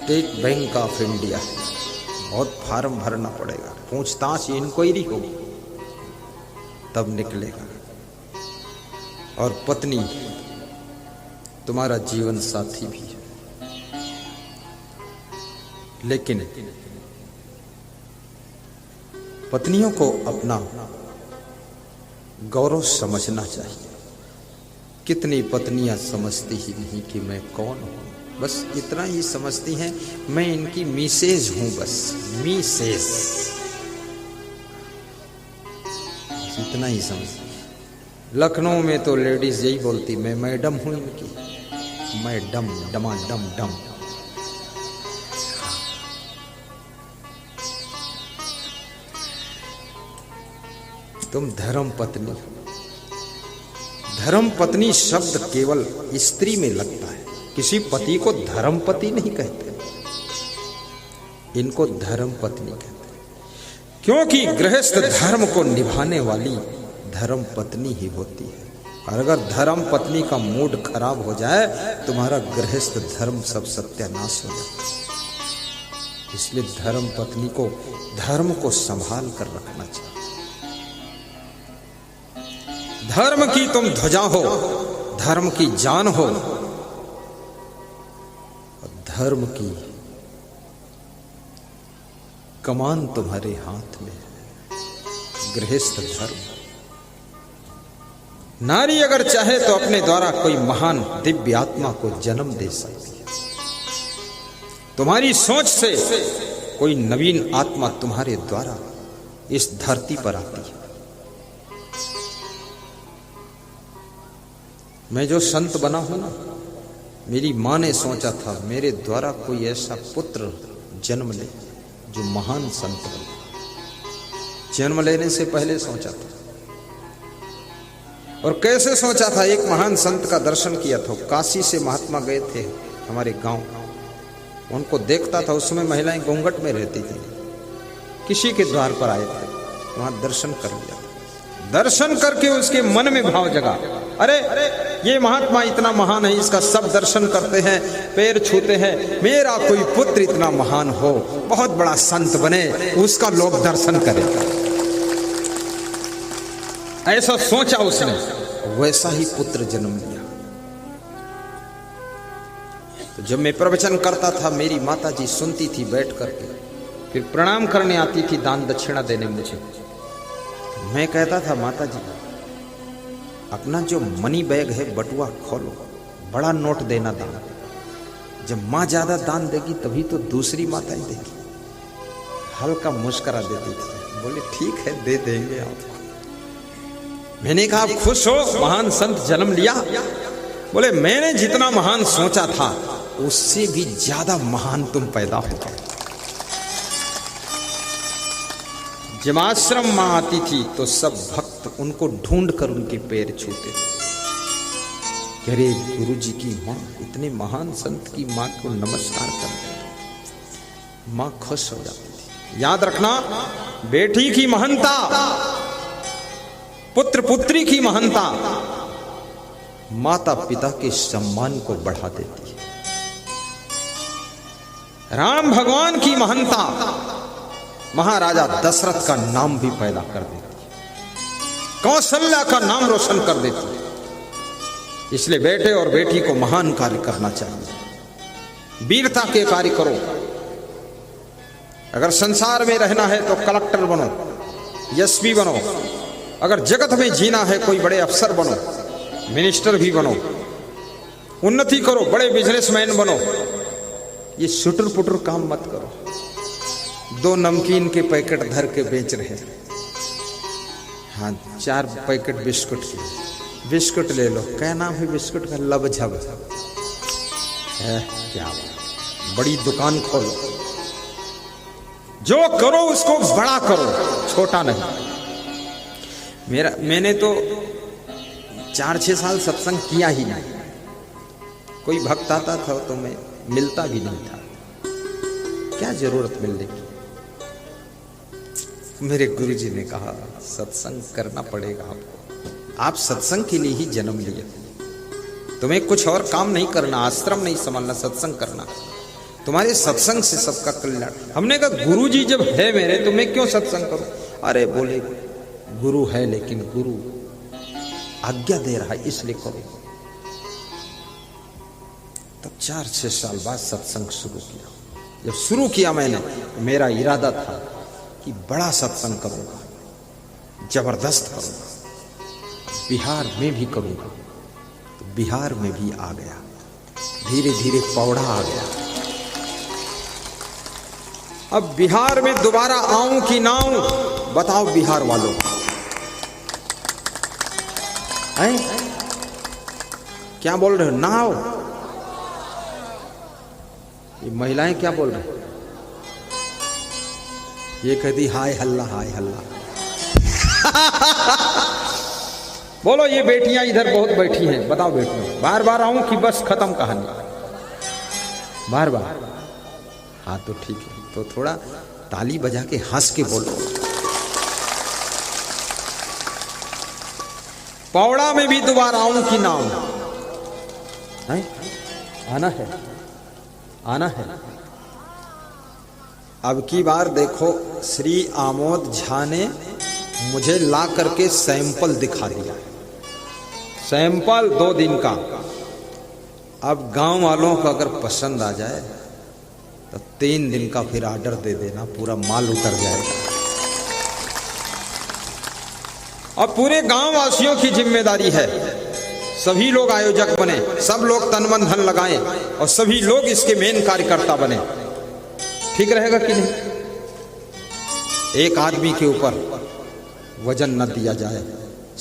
State bank of India, बहुत farm भरना पड़ेगा, पूछताछ इंक्वायरी होगी तब निकलेगा। और पत्नी तुम्हारा जीवन साथी भी है, लेकिन पत्नियों को अपना गौरव समझना चाहिए। कितनी पत्नियां समझती ही नहीं कि मैं कौन हूं, बस इतना ही समझती हैं मैं इनकी मिसेज हूं, बस मिसेज, इतना ही समझती। लखनऊ में तो लेडीज यही बोलती मैं मैडम हूं इनकी, मैडम डमा डम डम। तुम धर्म पत्नी हो। धर्म पत्नी शब्द केवल स्त्री में लगता है, किसी पति को धर्म पति नहीं कहते, इनको धर्म पत्नी कहते हैं, क्योंकि गृहस्थ धर्म को निभाने वाली धर्म पत्नी ही होती है। और अगर धर्म पत्नी का मूड खराब हो जाए तुम्हारा गृहस्थ धर्म सब सत्यानाश हो जाए। इसलिए धर्म पत्नी को धर्म को संभाल कर रखना चाहिए। धर्म की तुम ध्वजा हो, धर्म की जान हो, धर्म की कमान तुम्हारे हाथ में है, गृहस्थ धर्म। नारी अगर चाहे तो अपने द्वारा कोई महान दिव्य आत्मा को जन्म दे सकती है। तुम्हारी सोच से कोई नवीन आत्मा तुम्हारे द्वारा इस धरती पर आती है। मैं जो संत बना हूं ना, मेरी मां ने सोचा था मेरे द्वारा कोई ऐसा पुत्र जन्म ले जो महान संत बने। जन्म लेने से पहले सोचा था। और कैसे सोचा था? एक महान संत का दर्शन किया था। काशी से महात्मा गए थे हमारे गांव, उनको देखता था, उसमें महिलाएं घूंघट में रहती थी। किसी के द्वार पर आए थे, वहां दर्शन कर लिया। दर्शन करके उसके मन में भाव जगा, अरे ये महात्मा इतना महान है, इसका सब दर्शन करते हैं, पैर छूते हैं, मेरा कोई पुत्र इतना महान हो, बहुत बड़ा संत बने, उसका लोग दर्शन करें। ऐसा सोचा उसने, वैसा ही पुत्र जन्म लिया। तो जब मैं प्रवचन करता था मेरी माता जी सुनती थी बैठ करके, फिर प्रणाम करने आती थी दान दक्षिणा देने मुझे। मैं कहता था माता जी अपना जो मनी बैग है बटुआ खोलो, बड़ा नोट देना दान। जब माँ ज्यादा दान देगी तभी तो दूसरी माताएं देगी। हल्का मुस्कुरा देती थी, बोले ठीक है दे देंगे आपको। मैंने कहा आप खुश हो, महान संत जन्म लिया? बोले मैंने जितना महान सोचा था उससे भी ज्यादा महान तुम पैदा हो गए। जब आश्रम मां आती थी तो सब भक्त उनको ढूंढ कर उनके पैर छूते थे। अरे गुरु जी की मां, इतने महान संत की मां को नमस्कार करते थे। मां खुश हो जाती थी। याद रखना, बेटी की महानता, पुत्र पुत्री की महानता माता पिता के सम्मान को बढ़ा देती है। राम भगवान की महानता महाराजा दशरथ का नाम भी पैदा कर देती है, कौशल्या का नाम रोशन कर देती है। इसलिए बेटे और बेटी को महान कार्य करना चाहिए, वीरता के कार्य करो। अगर संसार में रहना है तो कलेक्टर बनो, एसपी बनो। अगर जगत में जीना है कोई बड़े अफसर बनो, मिनिस्टर भी बनो, उन्नति करो, बड़े बिजनेसमैन बनो। ये सुटर पुटर काम मत करो। 2 नमकीन के पैकेट धर के बेच रहे हैं, हाँ 4 पैकेट बिस्कुट के, बिस्कुट ले लो। क्या नाम है बिस्कुट का? लबझब है क्या? बड़ी दुकान खोलो, जो करो उसको बड़ा करो, छोटा नहीं। मैंने तो 4-6 साल सत्संग किया ही नहीं। कोई भक्त आता था तो मैं मिलता भी नहीं था, क्या जरूरत मिलने की। मेरे गुरुजी ने कहा सत्संग करना पड़ेगा आपको, आप सत्संग के लिए ही जन्म लिए, तुम्हें कुछ और काम नहीं करना, आश्रम नहीं संभालना, सत्संग करना। तुम्हारे सत्संग से सबका कल्याण। हमने कहा गुरु जी जब है मेरे तो मैं क्यों सत्संग करूं? अरे बोले गुरु है लेकिन गुरु आज्ञा दे रहा है इसलिए करो। तब 4-6 साल बाद सत्संग शुरू किया। जब शुरू किया मैंने, मेरा इरादा था कि बड़ा सत्संग करूंगा, जबरदस्त करूंगा, बिहार में भी करूंगा। तो बिहार में भी आ गया, धीरे धीरे पौड़ा आ गया। अब बिहार में दोबारा आऊं कि ना आऊं, बताओ बिहार वालों हैं? क्या बोल रहे हो? ना आओ। ये महिलाएं क्या बोल रहे? ये कहती हाय हल्ला हाय हल्ला। बोलो ये बेटियां इधर बहुत बैठी हैं, बताओ बेटियां बार बार आऊं कि बस खत्म कहानी? बार बार। हाँ तो ठीक है, तो थोड़ा ताली बजा के हंस के बोलो। पौड़ा में भी दोबारा आऊं कि ना आऊं? आना है, आना है। अब की बार देखो श्री आमोद झा ने मुझे ला करके सैंपल दिखा दिया, सैंपल 2 दिन का। अब गांव वालों को अगर पसंद आ जाए तो 3 दिन का फिर ऑर्डर दे देना, पूरा माल उतर जाएगा। अब पूरे गांव वासियों की जिम्मेदारी है, सभी लोग आयोजक बने, सब लोग तन मन धन लगाएं और सभी लोग इसके मेन कार्यकर्ता बने। ठीक रहेगा कि नहीं? एक आदमी के ऊपर वजन न दिया जाए,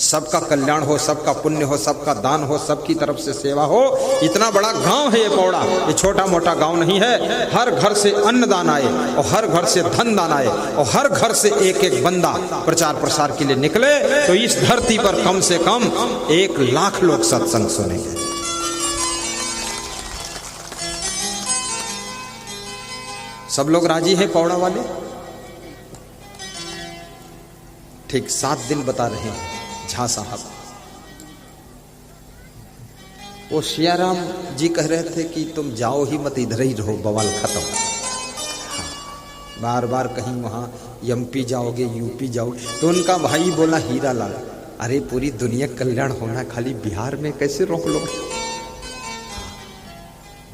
सबका कल्याण हो, सबका पुण्य हो, सबका दान हो, सबकी तरफ से सेवा हो। इतना बड़ा गांव है ये पौड़ा, ये छोटा मोटा गांव नहीं है। हर घर से अन्न दान आए और हर घर से धन दान आए और हर घर से एक एक बंदा प्रचार प्रसार के लिए निकले तो इस धरती पर कम से कम 1 लाख लोग सत्संग सुनेंगे। सब लोग राजी हैं पौड़ा वाले? ठीक 7 दिन बता रहे हैं झा साहब। वो सियाराम जी कह रहे थे कि तुम जाओ ही मत, इधर ही रहो, बवाल खत्म। बार बार कहीं वहां एमपी जाओगे, यूपी जाओगे। तो उनका भाई बोला हीरा लाल, अरे पूरी दुनिया कल्याण होना, खाली बिहार में कैसे रोक लो?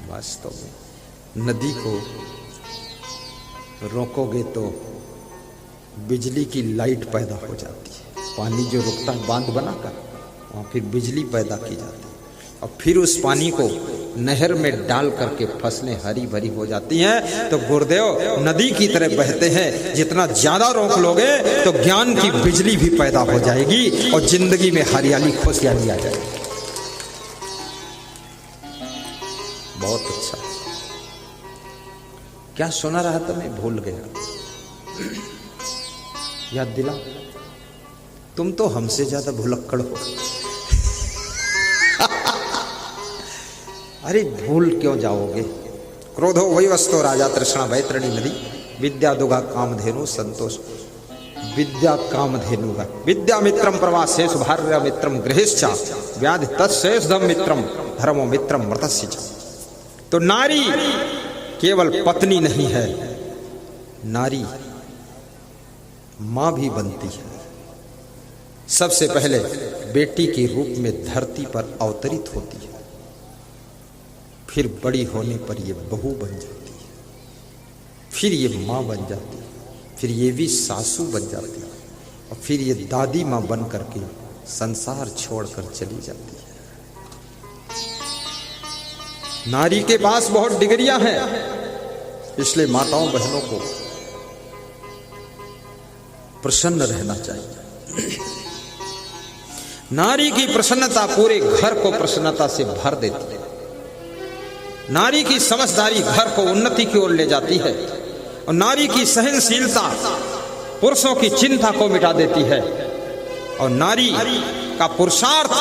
वास्तव में नदी को रोकोगे तो बिजली की लाइट पैदा हो जाती है। पानी जो रुकता है बांध बनाकर, वहाँ फिर बिजली पैदा की जाती है और फिर उस पानी को नहर में डाल करके फसलें हरी भरी हो जाती हैं। तो गुरुदेव नदी की तरह बहते हैं, जितना ज्यादा रोक लोगे तो ज्ञान की बिजली भी पैदा हो जाएगी और जिंदगी में हरियाली खुशहाली आ जाएगी। बहुत अच्छा। क्या सुना रहा था मैं भूल गया, याद दिला। तुम तो हमसे ज्यादा भुलक्कड़ हो। अरे भूल क्यों जाओगे? क्रोधो वैवस्तो राजा तृष्णा वैतरणी नदी विद्या दुगा कामधेनु संतोष विद्या कामधेनु विद्या मित्रम प्रवासेश भार्य मित्रम गृहेश्चा व्याधि तत्शेषधम मित्रम धर्मो मित्रम मृतस्य च। तो नारी केवल पत्नी नहीं है, नारी मां भी बनती है। सबसे पहले बेटी के रूप में धरती पर अवतरित होती है, फिर बड़ी होने पर ये बहू बन जाती है, फिर ये मां बन जाती है, फिर ये भी सासू बन जाती है और फिर ये दादी मां बन करके संसार छोड़कर चली जाती है। नारी के पास बहुत डिग्रियां हैं, इसलिए माताओं बहनों को प्रसन्न रहना चाहिए। नारी की प्रसन्नता पूरे घर को प्रसन्नता से भर देती है। नारी की समझदारी घर को उन्नति की ओर ले जाती है और नारी की सहनशीलता पुरुषों की चिंता को मिटा देती है और नारी का पुरुषार्थ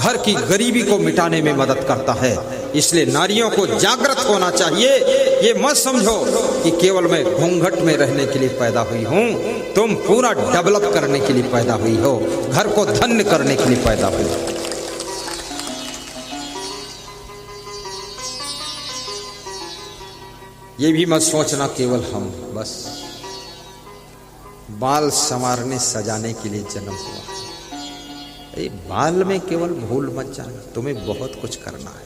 घर की गरीबी को मिटाने में मदद करता है। इसलिए नारियों को जागृत होना चाहिए। ये मत समझो कि केवल मैं घूंघट में रहने के लिए पैदा हुई हूं, तुम पूरा डेवलप करने के लिए पैदा हुई हो, घर को धन्य करने के लिए पैदा हुई हो। ये भी मत सोचना केवल हम बस बाल संवारने सजाने के लिए जन्म हुआ। ये बाल में केवल भूल मत जाना, तुम्हें बहुत कुछ करना है।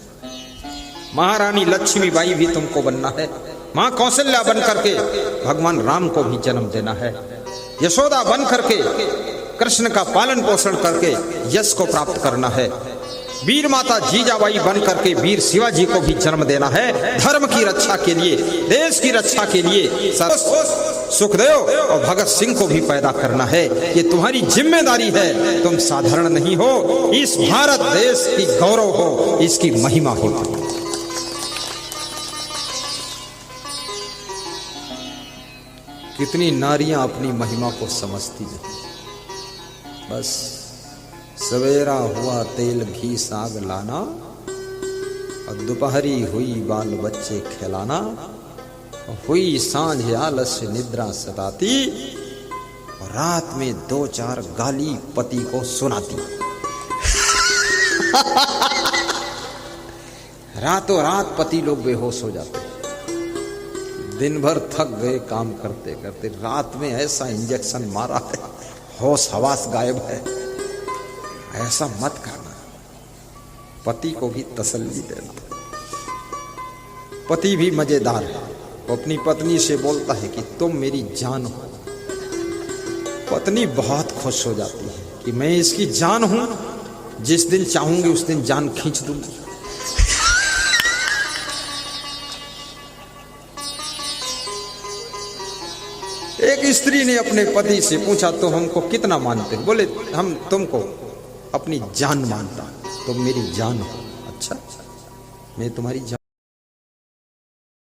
महारानी लक्ष्मीबाई भी तुमको बनना है, मां कौशल्या बन करके भगवान राम को भी जन्म देना है, यशोदा बन करके कृष्ण का पालन पोषण करके यश को प्राप्त करना है, वीर माता जीजाबाई बन करके वीर शिवाजी को भी जन्म देना है, धर्म की रक्षा के लिए, देश की रक्षा के लिए सुखदेव और भगत सिंह को भी पैदा करना है। ये तुम्हारी जिम्मेदारी है, तुम साधारण नहीं हो, इस भारत देश की गौरव हो, इसकी महिमा हो। कितनी नारियां अपनी महिमा को समझती नहीं, बस सवेरा हुआ तेल घी साग लाना और दोपहरी हुई बाल बच्चे खिलाना, हुई सांझ आलस्य निद्रा सताती और रात में 2-4 गाली पति को सुनाती। रातों रात पति लोग बेहोश हो जाते, दिन भर थक गए काम करते करते, रात में ऐसा इंजेक्शन मारा है, होश हवास गायब है। ऐसा मत करना, पति को भी तसल्ली देना। पति भी मजेदार है, वो अपनी पत्नी से बोलता है कि तुम मेरी जान हो। पत्नी बहुत खुश हो जाती है कि मैं इसकी जान हूं, जिस दिन चाहूंगी उस दिन जान खींच दूंगी। एक स्त्री ने अपने पति से पूछा, तो हमको कितना मानते हो? बोले, हम तुमको अपनी जान मानता, तुम मेरी जान हो। अच्छा, मैं तुम्हारी जान